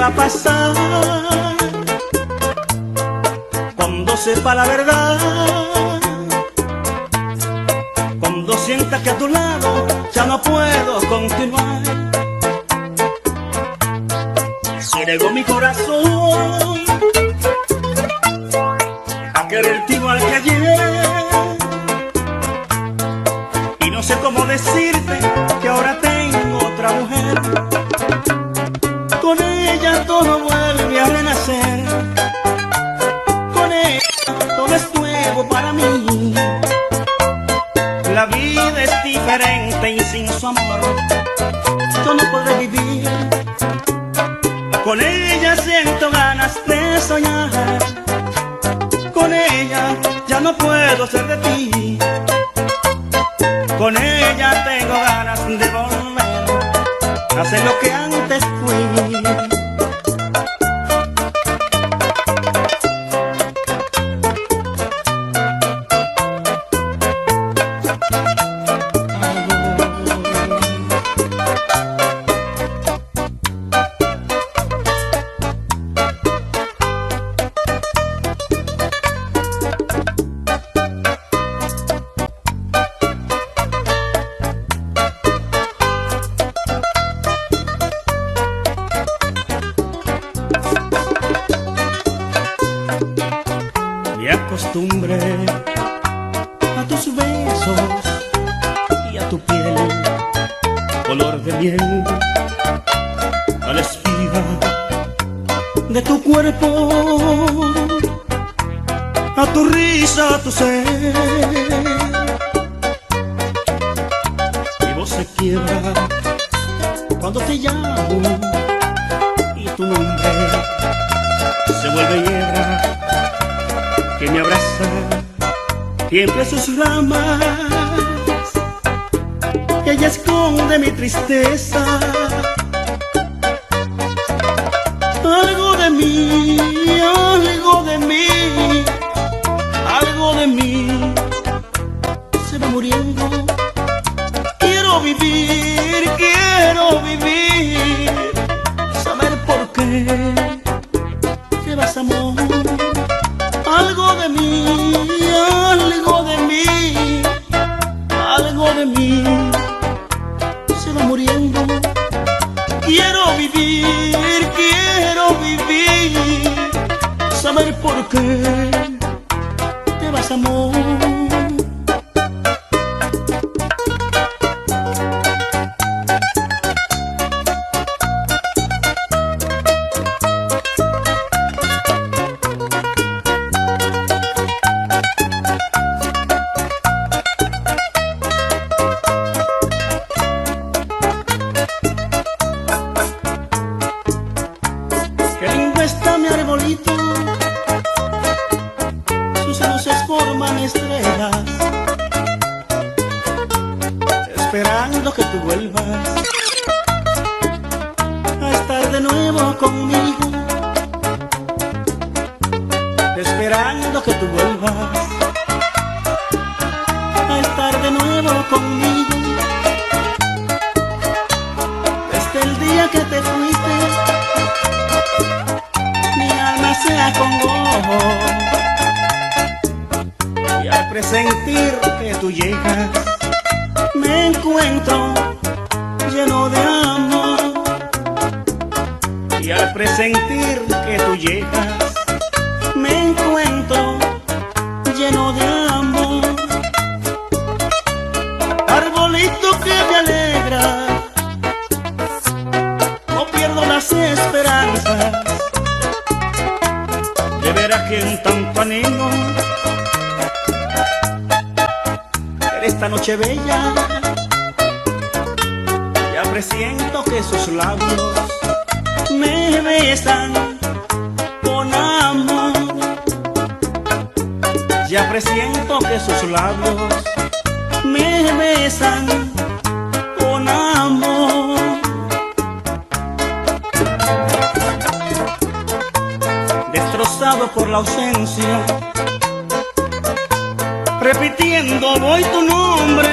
va a pasar cuando sepa la verdad? Cuando sienta que a tu lado ya no puedo continuar. Ciego mi corazón a quererte igual que ayer, y no sé cómo decirte que ahora tengo otra mujer. Con ella todo vuelve a renacer, con ella todo es nuevo para mí. La vida es diferente y sin su amor yo no podré vivir. Con ella siento ganas de soñar, con ella ya no puedo ser de ti. Con ella tengo ganas de volver a ser lo que antes fui. Me acostumbré a tus besos y a tu piel, color de miel, a la espiga de tu cuerpo, a tu risa, a tu ser. Mi voz se quiebra cuando te llamo y tu nombre se vuelve hiedra que me abraza y entre sus ramas ella esconde mi tristeza. Algo de mí, algo de mí, algo de mí se va muriendo. Quiero vivir, saber por qué te vas, amor. Algo de mí, algo de mí, algo de mí se va muriendo. Quiero vivir, saber por qué te vas, amor. Qué lindo está mi arbolito, sus luces forman estrellas, esperando que tú vuelvas a estar de nuevo conmigo, esperando que tú vuelvas a estar de nuevo conmigo. Desde el día que te fuiste se acongojó, y al presentir que tú llegas me encuentro lleno de amor. Y al presentir que tú llegas me encuentro lleno de amor. Arbolito que me alegra, no pierdo las esperanzas de ver a quien tanto anhelo en esta noche bella. Ya presiento que sus labios me besan con amor. Ya presiento que sus labios me besan con amor. Destrozado por la ausencia, repitiendo voy tu nombre,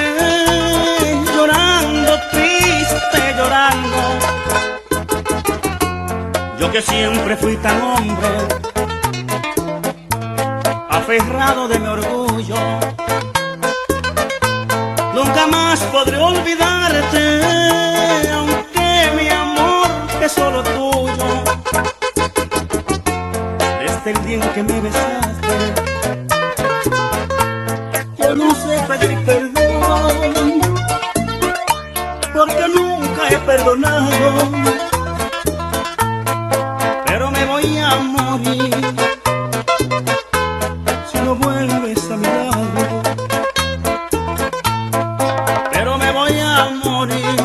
llorando, triste, llorando. Yo porque siempre fui tan hombre, aferrado de mi orgullo. Nunca más podré olvidarte, aunque mi amor es solo tuyo. Desde el día en que me besaste, yo no sé pedir perdón, porque nunca he perdonado. Pero me voy a morir si no vuelves a mi lado. Pero me voy a morir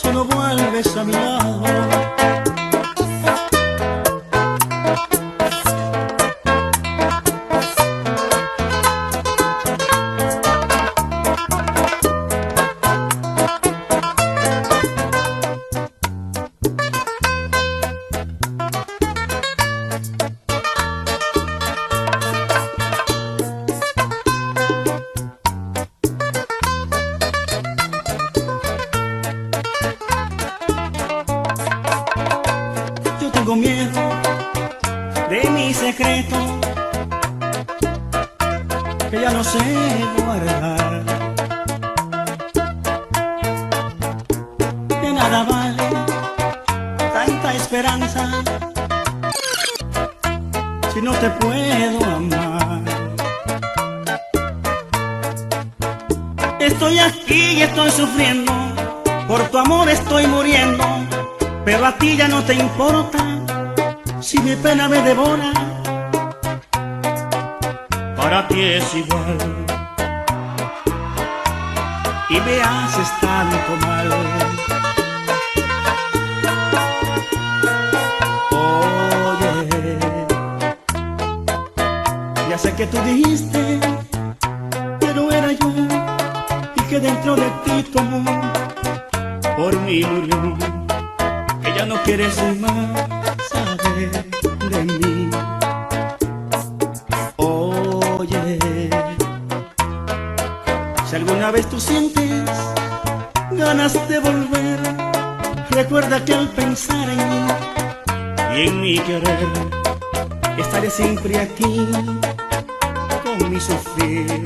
si no vuelves a mi lado. Tengo miedo de mi secreto, que ya no sé guardar. De nada vale tanta esperanza si no te puedo amar. Estoy aquí y estoy sufriendo, por tu amor estoy muriendo, pero a ti ya no te importa si mi pena me devora. Para ti es igual y me haces tanto mal. Oye, ya sé que tú dijiste que no era yo y que dentro de ti tu amor por mí murió, que ya no quieres más saber de mí. Oye, si alguna vez tú sientes ganas de volver, recuerda que al pensar en mí y en mi querer, estaré siempre aquí con mi sufrir.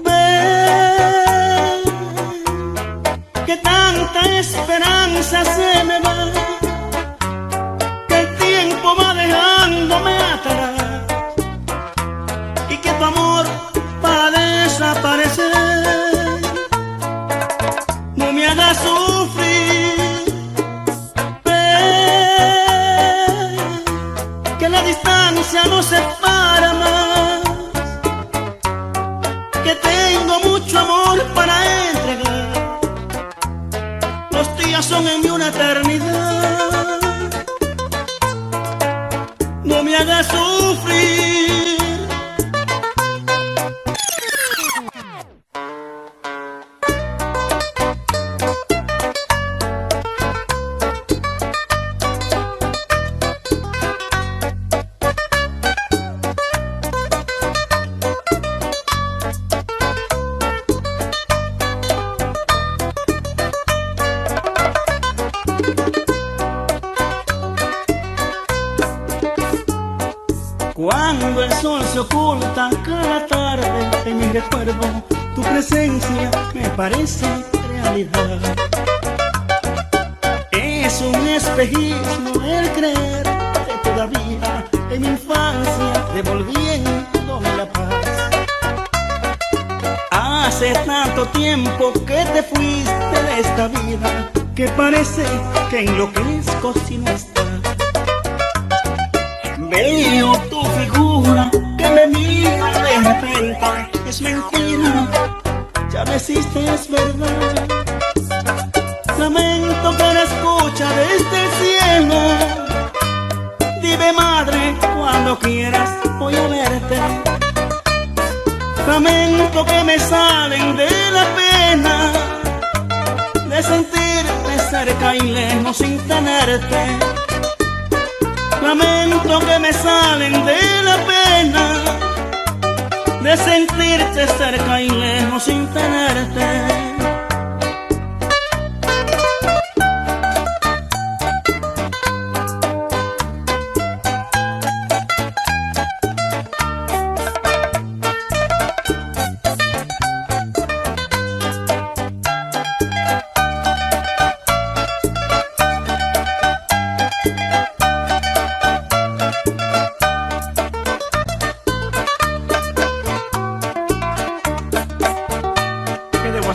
Ven, que tanta esperanza se me va, que el tiempo va dejándome atrás y que tu amor va a desaparecer. No me hagas sufrir, ven, que la distancia nos separa más, que tengo mucho amor para entregar. Los días son en mí una eternidad. No me hagas sufrir. Cuando el sol se oculta cada tarde en mi recuerdo, tu presencia me parece realidad. Es un espejismo el creer que todavía en mi infancia devolviéndome la paz. Hace tanto tiempo que te fuiste de esta vida, que parece que enloquezco si no estás. Veo tu figura que me mira de repente, es mentira, ya me hiciste, es verdad. Lamento que no escucha desde el cielo. Dime, madre, cuando quieras voy a verte. Lamento que me salen de la pena de sentirte cerca y lejos sin tenerte. Lamento que me salen de la pena de sentirte cerca y lejos sin tenerte.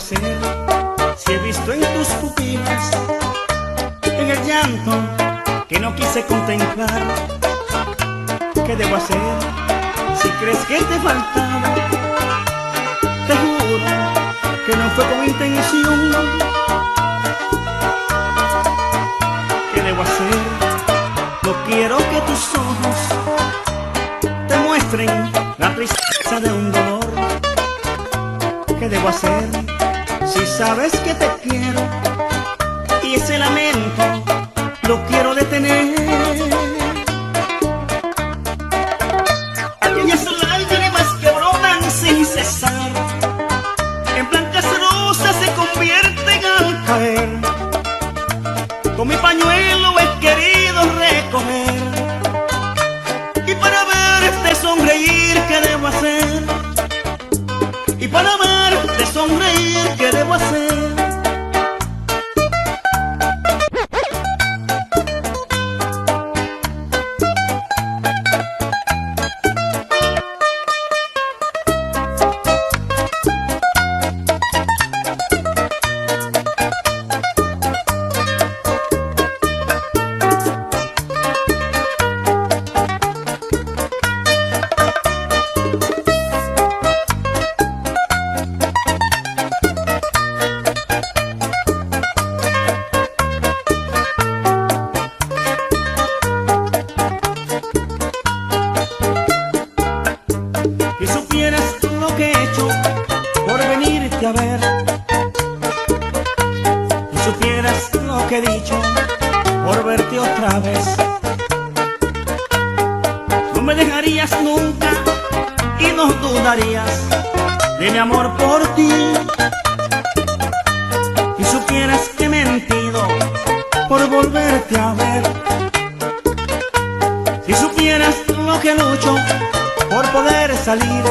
hacer si he visto en tus pupilas, en el llanto que no quise contemplar? ¿Qué debo hacer si crees que te faltaba? Te juro que no fue con intención. ¿Qué debo hacer? No quiero que tus ojos te muestren la tristeza de un dolor. ¿Qué debo hacer si sabes que te quiero y ese lamento lo quiero detener? Aquellas lágrimas que brotan sin cesar en blancas rosas se convierten al caer. Con mi pañuelo he querido recoger, y para verte sonreír, ¿qué debo hacer? Y para verte sonreír, ¿qué debo hacer? Si supieras lo que he hecho por venirte a ver, si supieras lo que he dicho por verte otra vez, no me dejarías nunca y no dudarías de mi amor por ti. Si supieras que he mentido por volverte a ver, si supieras lo que lucho por poder salir,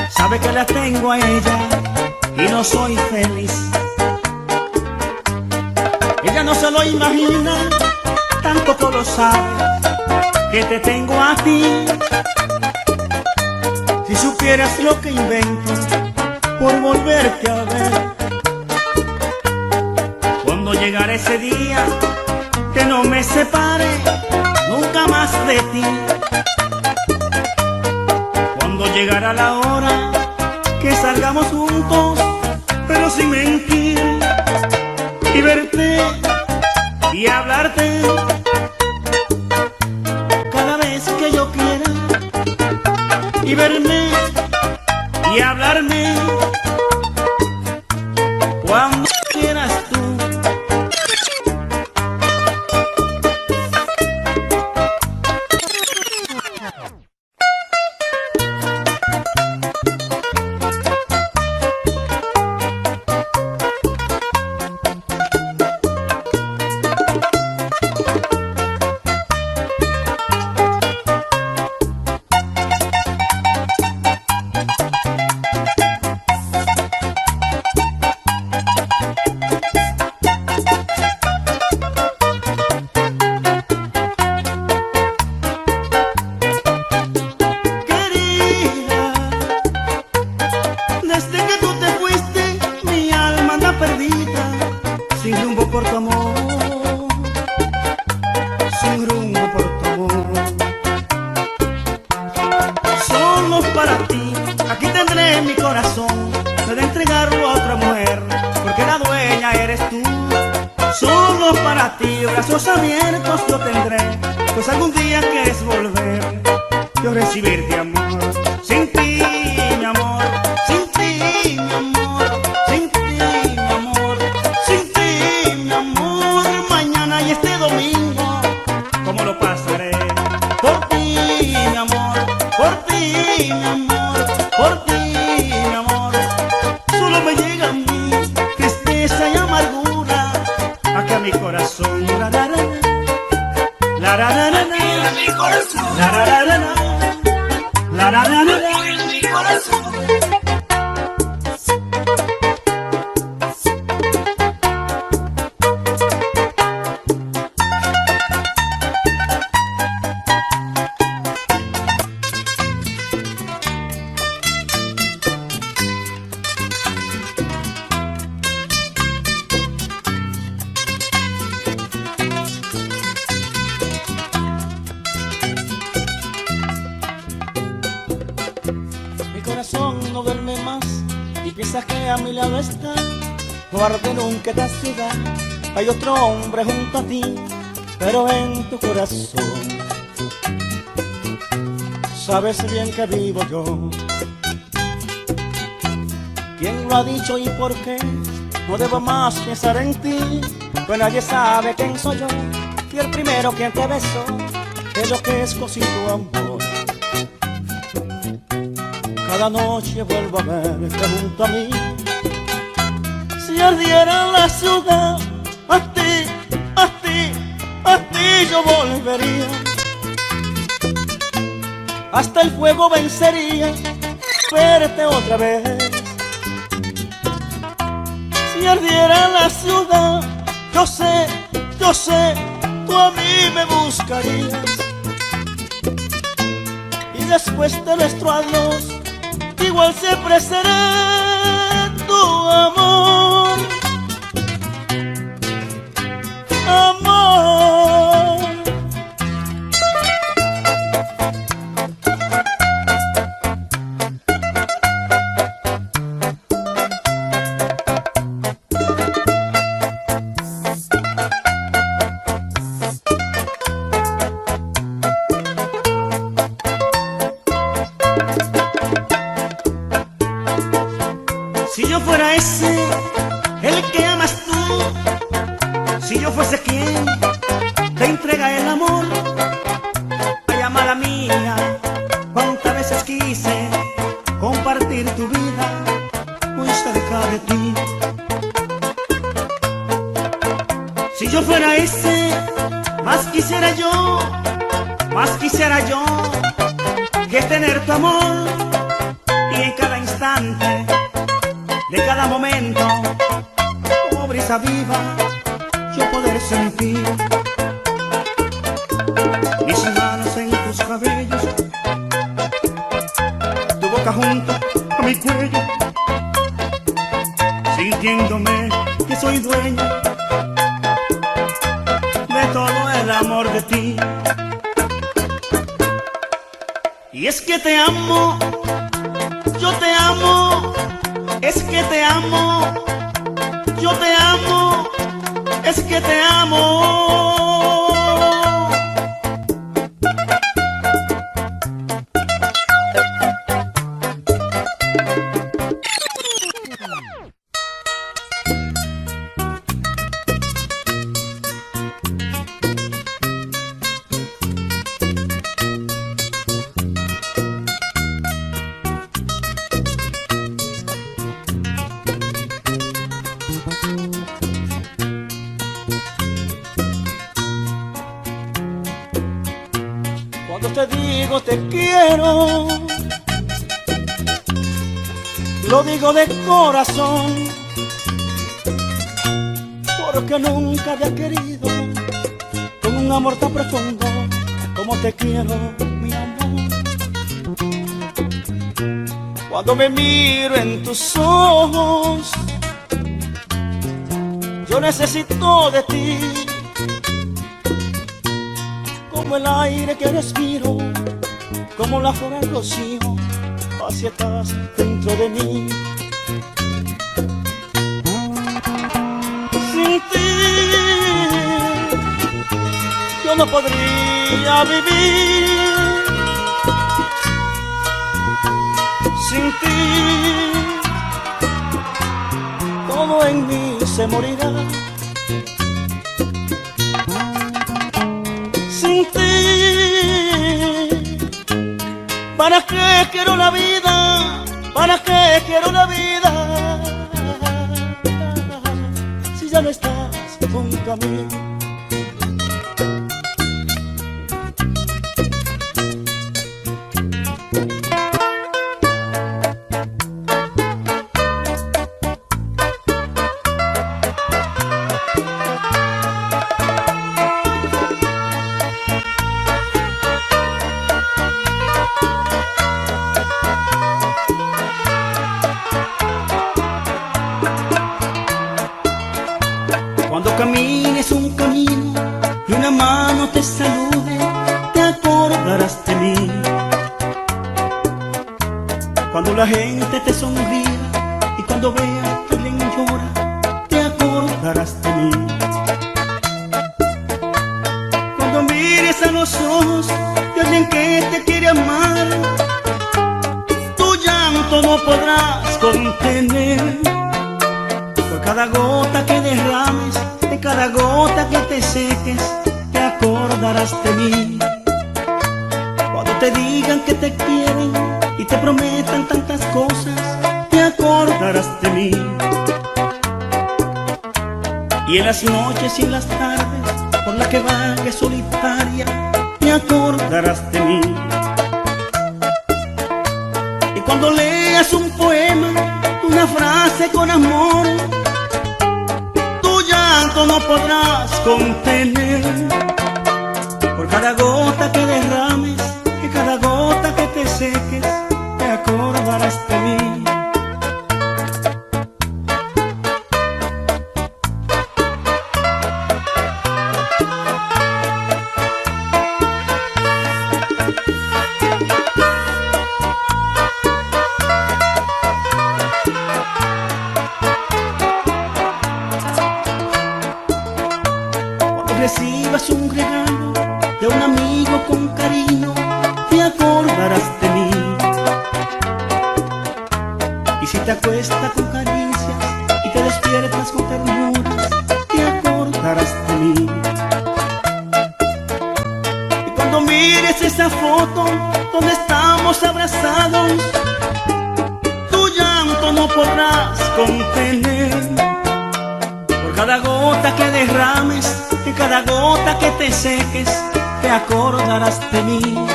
sabe que la tengo a ella y no soy feliz. Ella no se lo imagina, tampoco lo sabe, que te tengo a ti. Si supieras lo que invento por volverte a ver, cuando llegara ese día que no me separe nunca más de ti, cuando llegará la hora que salgamos juntos, pero sin mentir, y verte y hablarte cada vez que yo quiera, y verme y hablarme cuando quieras tú. Sin rumbo por tu amor, sin rumbo por tu amor. Solo para ti, aquí tendré mi corazón, no he de entregarlo a otra mujer, porque la dueña eres tú. Solo para ti, brazos abiertos yo tendré, pues algún día quieres volver, yo recibirte amor. Sin ti, mi amor, sin ti, mi amor, sin ti, mi amor, sin ti, mi amor. Mañana y este domingo, ¿cómo lo pasaré? Por ti, mi amor, por ti, mi amor, por ti, mi amor. Solo me llega a mí tristeza y amargura, aquí a mi corazón. La la la la la la la, aquí a mi corazón. La la la la la. La la la la la, en mi corazón. piensas que a mi lado está, guarde nunca esta ciudad. Hay otro hombre junto a ti, pero en tu corazón sabes bien que vivo yo. ¿Quién lo ha dicho y por qué? No debo más pensar en ti, pues nadie sabe quién soy yo. Y el primero quien te besó es lo que es cosito amor. Cada noche vuelvo a verte junto a mí. Si ardiera la ciudad, a ti, a ti, a ti yo volvería. Hasta el fuego vencería, verte otra vez. Si ardiera la ciudad, yo sé, tú a mí me buscarías. Y después de nuestro adiós, igual siempre seré tu amor, amor. Si yo fuera ese, el que amas tú, si yo fuese quien te entrega el amor, ay, amada mía, cuántas veces quise compartir tu vida muy cerca de ti. Si yo fuera ese, más quisiera yo que tener tu amor y en cada instante de cada momento, como brisa viva, yo poder sentir mis manos en tus cabellos, tu boca junto a mi cuello, sintiéndome que soy dueño de todo el amor de ti. Y es que te amo, yo te amo. Es que te amo, yo te amo, es que te amo. Cuando te digo te quiero, lo digo de corazón, porque nunca había querido con un amor tan profundo como te quiero, mi amor. Cuando me miro en tus ojos, yo necesito de ti, como el aire que respiro, como la flor al rocío, así estás dentro de mí. Sin ti yo no podría vivir, sin ti todo en mí se morirá. Sin ti, ¿para qué quiero la vida? ¿Para qué quiero la vida? Si ya no estás junto a mí. Cuando camines un camino y una mano te salude, te acordarás de mí. Cuando la gente te sonría y cuando cuando veas que alguien llora, te acordarás de mí. Cuando mires a los ojos de alguien que te quiere amar, tu llanto no podrás contener. Por cada gota que derrames, de cada gota que te seques, te acordarás de mí. Cuando te digan que te quieren y te prometan tantas cosas, te acordarás de mí. Y en las noches y en las tardes, por la que vagues solitaria, te acordarás de mí. Y cuando leas un poema, una frase con amor, tu llanto no podrás contener. Por cada gota que derrames, de cada gota que te seques, te acordarás de mí. Cuando recibas un regalo de un amigo con cariño, te acordarás de mí. Y si te acuestas con caricias y te despiertas con ternuras, te acordarás de mí. Y cuando mires esa foto donde estamos abrazados, tu llanto no podrás contener. Por cada gota que derrames, de cada gota que te seques, te acordarás de mí.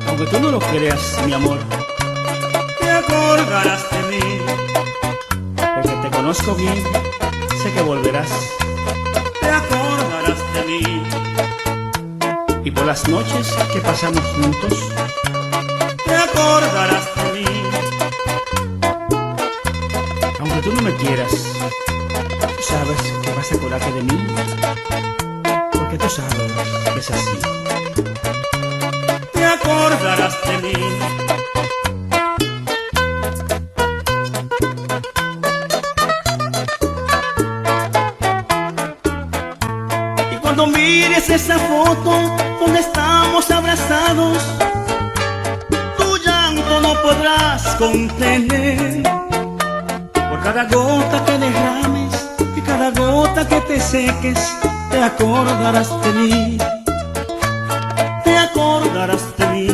Aunque tú no lo creas, mi amor, te acordarás de mí. Porque te conozco bien, sé que volverás, te acordarás de mí. Y por las noches que pasamos juntos, te acordarás de mí. Aunque tú no me quieras, tú sabes que vas a acordarte de mí, porque tú sabes que es así. Te acordarás de mí. Y cuando mires esa foto donde estamos abrazados, tu llanto no podrás contener. Por cada gota que derrames y cada gota que te seques, te acordarás de mí. Te acordarás de mí.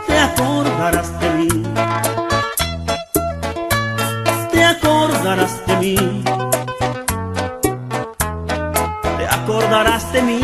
Te acordarás de mí. Te acordarás de mí. Te acordarás de mí.